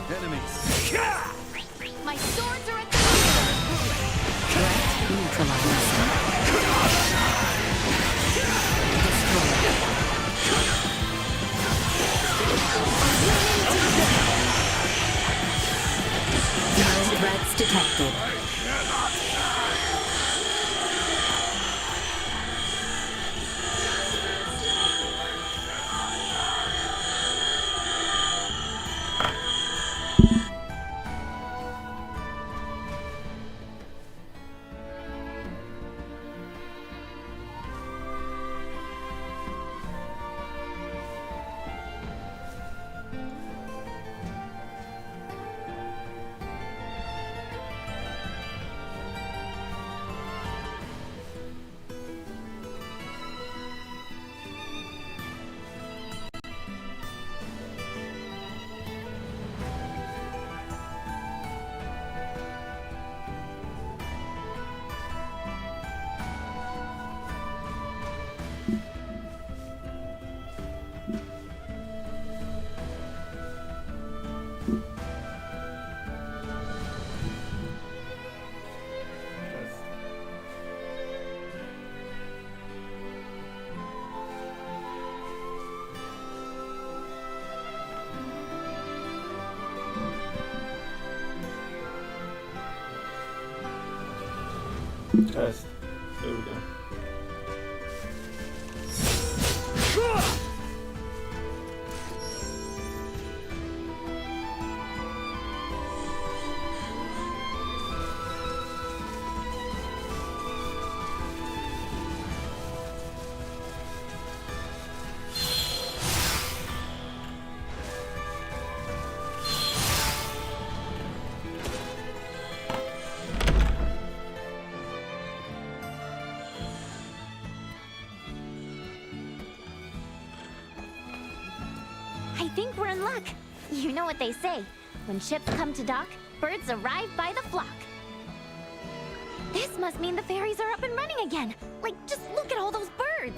Enemies. My swords are at the Threat neutralized. No threats detected. Test. There we go. I think we're in luck. You know what they say. When ships come to dock, birds arrive by the flock. This must mean the ferries are up and running again. Like, just look at all those birds.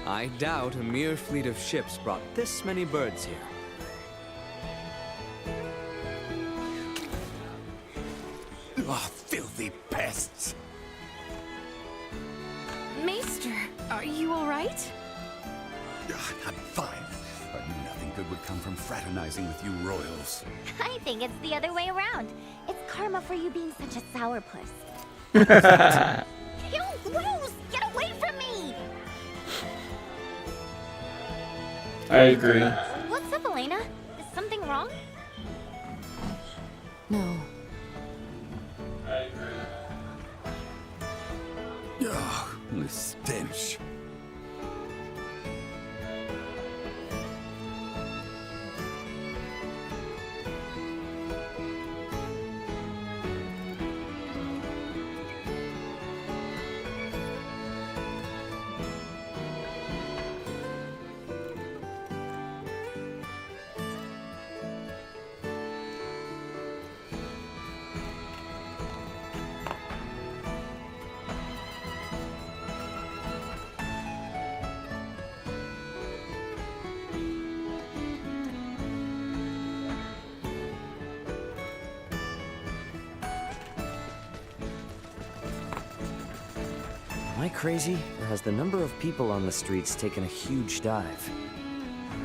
I doubt a mere fleet of ships brought this many birds here. Oh, filthy pests! Maester, are you all right? I'm fine. I knew nothing good would come from fraternizing with you royals. I think it's the other way around. It's karma for you being such a sourpuss. Ew, gross! Get away from me! I agree. What's up, Elena? Is something wrong? No. I agree. Ugh, the stench. Am I crazy, or has the number of people on the streets taken a huge dive?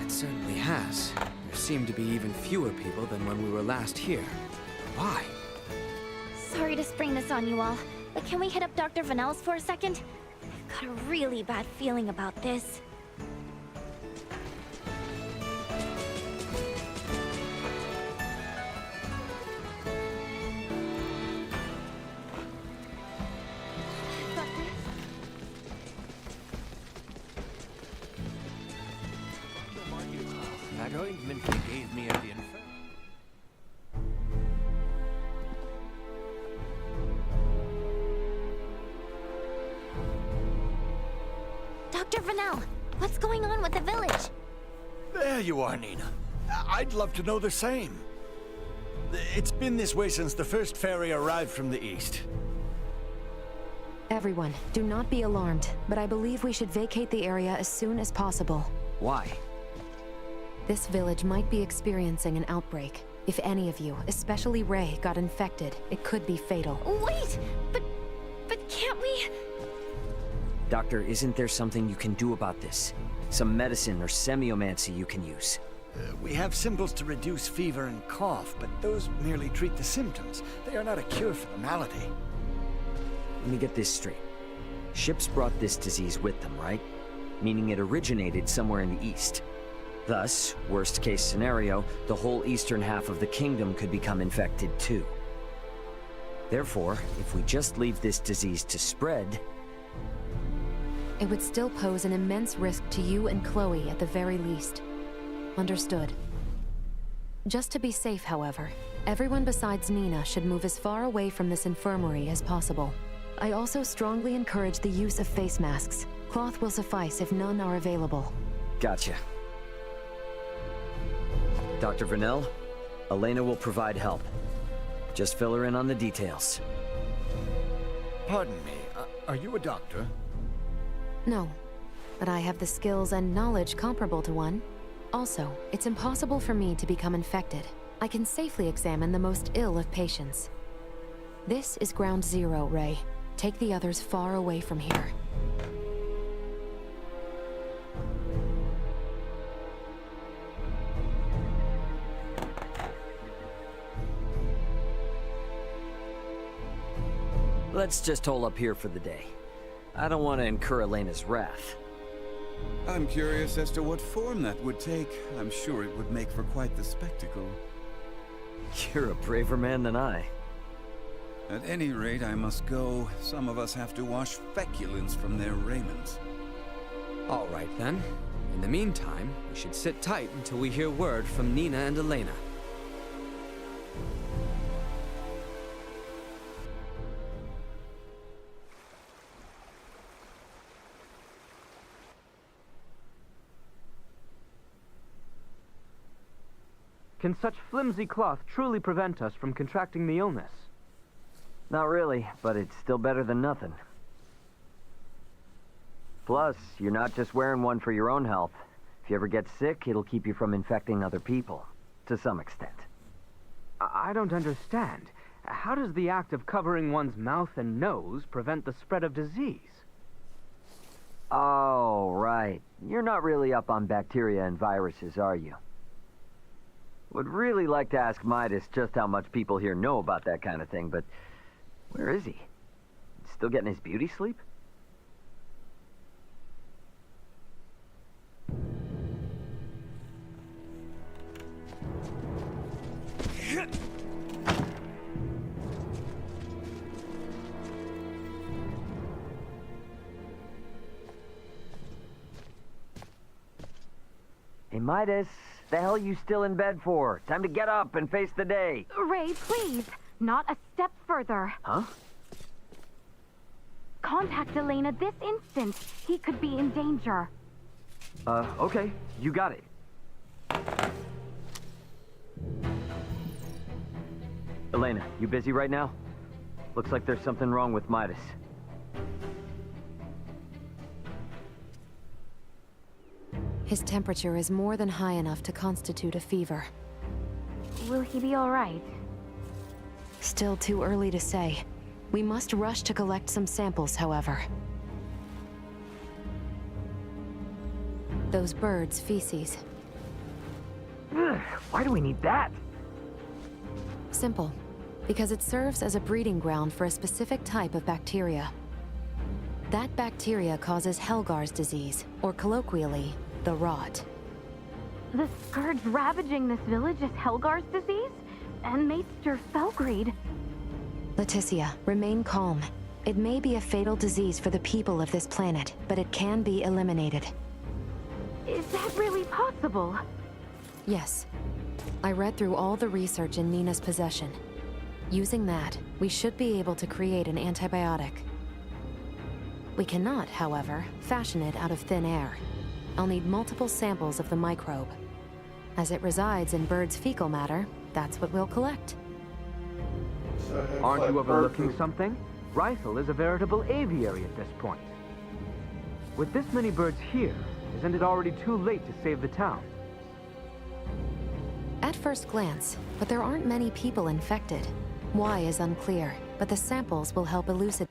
It certainly has. There seem to be even fewer people than when we were last here. Why? Sorry to spring this on you all, but can we hit up Dr. Vanel's for a second? I've got a really bad feeling about this. That ointment you gave me at the Inferno. Dr. Vanel, what's going on with the village? There you are, Nina. I'd love to know the same. It's been this way since the first ferry arrived from the east. Everyone, do not be alarmed, but I believe we should vacate the area as soon as possible. Why? This village might be experiencing an outbreak. If any of you, especially Ray, got infected, it could be fatal. Wait! But can't we... Doctor, isn't there something you can do about this? Some medicine or semiomancy you can use? We have symbols to reduce fever and cough, but those merely treat the symptoms. They are not a cure for the malady. Let me get this straight. Ships brought this disease with them, right? Meaning it originated somewhere in the east. Thus, worst case scenario, the whole eastern half of the kingdom could become infected too. Therefore, if we just leave this disease to spread... It would still pose an immense risk to you and Chloe at the very least. Understood. Just to be safe, however, everyone besides Nina should move as far away from this infirmary as possible. I also strongly encourage the use of face masks. Cloth will suffice if none are available. Gotcha. Dr. Vernell, Elena will provide help. Just fill her in on the details. Pardon me, are you a doctor? No, but I have the skills and knowledge comparable to one. Also, it's impossible for me to become infected. I can safely examine the most ill of patients. This is Ground Zero, Ray. Take the others far away from here. Let's just hole up here for the day. I don't want to incur Elena's wrath. I'm curious as to what form that would take. I'm sure it would make for quite the spectacle. You're a braver man than I. At any rate, I must go. Some of us have to wash feculence from their raiments. All right, then. In the meantime, we should sit tight until we hear word from Nina and Elena. Can such flimsy cloth truly prevent us from contracting the illness? Not really, but it's still better than nothing. Plus, you're not just wearing one for your own health. If you ever get sick, it'll keep you from infecting other people, to some extent. I don't understand. How does the act of covering one's mouth and nose prevent the spread of disease? Oh, right. You're not really up on bacteria and viruses, are you? Would really like to ask Midas just how much people here know about that kind of thing, but where is he? Still getting his beauty sleep? Hey, Midas, the hell you still in bed for? Time to get up and face the day. Ray, please. Not a step further. Huh? Contact Elena this instant. He could be in danger. Okay. You got it. Elena, you busy right now? Looks like there's something wrong with Midas. His temperature is more than high enough to constitute a fever. Will he be all right? Still too early to say. We must rush to collect some samples, however. Those birds' feces. Ugh, why do we need that? Simple. Because it serves as a breeding ground for a specific type of bacteria. That bacteria causes Helgar's disease, or colloquially, the rot. The scourge ravaging this village is Helgar's disease? And Maester Felgreed. Leticia, remain calm. It may be a fatal disease for the people of this planet, but it can be eliminated. Is that really possible? Yes. I read through all the research in Nina's possession. Using that, we should be able to create an antibiotic. We cannot, however, fashion it out of thin air. I'll need multiple samples of the microbe. As it resides in birds' fecal matter, that's what we'll collect. Aren't you overlooking something? Rysel is a veritable aviary at this point. With this many birds here, isn't it already too late to save the town? At first glance, but there aren't many people infected. Why is unclear, but the samples will help elucidate.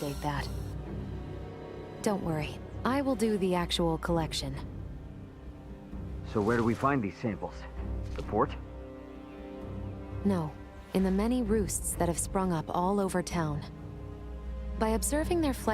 appreciate that. Don't worry, I will do the actual collection. So where do we find these samples? The port? No, in the many roosts that have sprung up all over town. By observing their flight